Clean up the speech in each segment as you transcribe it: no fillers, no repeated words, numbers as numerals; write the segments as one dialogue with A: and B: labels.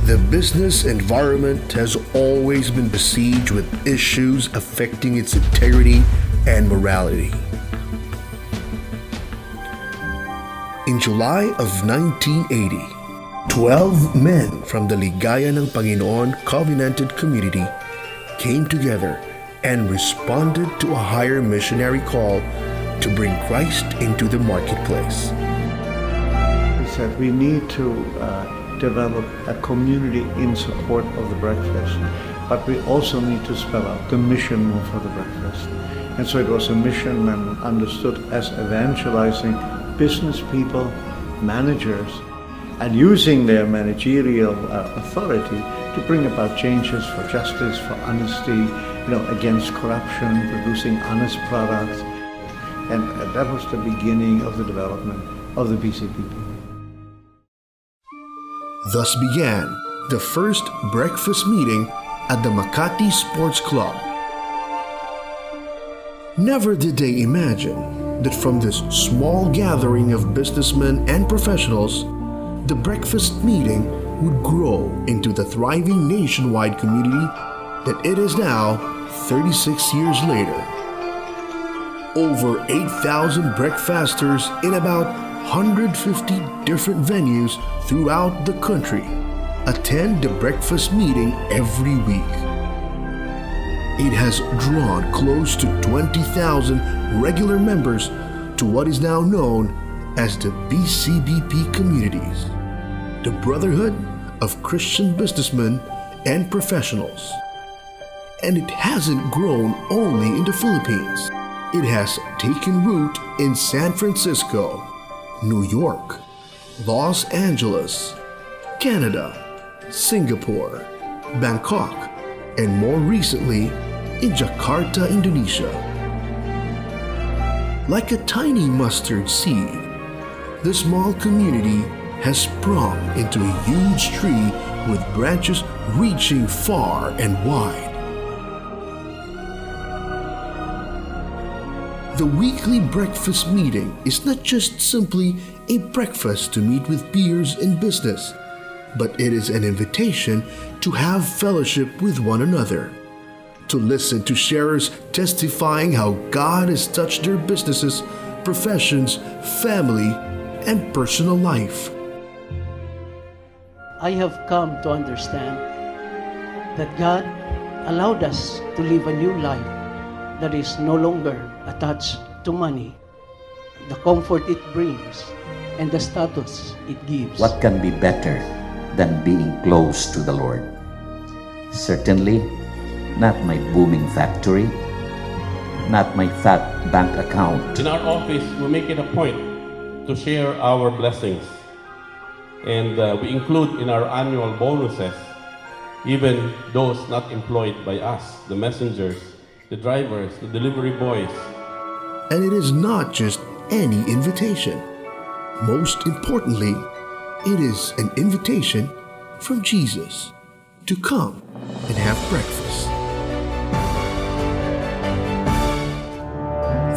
A: The business environment has always been besieged with issues affecting its integrity and morality. In July of 1980, 12 men from the Ligaya ng Panginoon Covenanted Community came together and responded to a higher missionary call to bring Christ into the marketplace.
B: We said we need to develop a community in support of the breakfast, but we also need to spell out the mission for the breakfast. And so it was a mission understood as evangelizing business people, managers, and using their managerial authority to bring about changes for justice, for honesty, against corruption, producing honest products. And that was the beginning of the development of the BCBP.
A: Thus began the first breakfast meeting at the Makati Sports Club. Never did they imagine that from this small gathering of businessmen and professionals, the breakfast meeting would grow into the thriving nationwide community that it is now 36 years later. Over 8,000 breakfasters in about 150 different venues throughout the country attend the breakfast meeting every week. It has drawn close to 20,000 regular members to what is now known as the BCBP communities, the Brotherhood of Christian Businessmen and Professionals. And it hasn't grown only in the Philippines. It has taken root in San Francisco, New York, Los Angeles, Canada, Singapore, Bangkok, and more recently in Jakarta, Indonesia. Like a tiny mustard seed, the small community has sprung into a huge tree with branches reaching far and wide. The weekly breakfast meeting is not just simply a breakfast to meet with peers in business, but it is an invitation to have fellowship with one another, to listen to sharers testifying how God has touched their businesses, professions, family, and personal life.
C: I have come to understand that God allowed us to live a new life that is no longer attached to money, the comfort it brings, and the status it gives.
D: What can be better than being close to the Lord? Certainly, not my booming factory, not my fat bank account.
E: In our office, we make it a point to share our blessings. And we include in our annual bonuses even those not employed by us, the messengers, the drivers, the delivery boys.
A: And it is not just any invitation. Most importantly, it is an invitation from Jesus to come and have breakfast.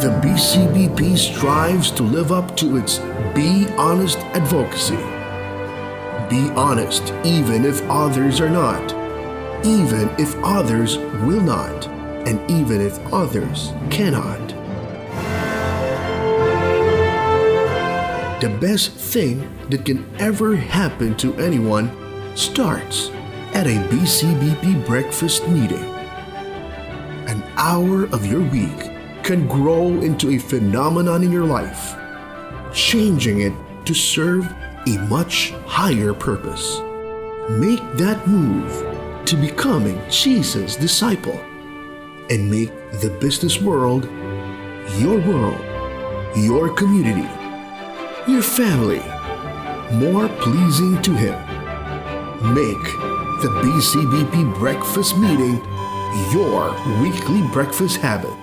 A: The BCBP strives to live up to its Be Honest advocacy. Be honest even if others are not, even if others will not, and even if others cannot. The best thing that can ever happen to anyone starts at a BCBP breakfast meeting. An hour of your week can grow into a phenomenon in your life, changing it to serve a much higher purpose. Make that move to becoming Jesus' disciple and make the business world, your community, your family more pleasing to Him. Make the BCBP breakfast meeting your weekly breakfast habit.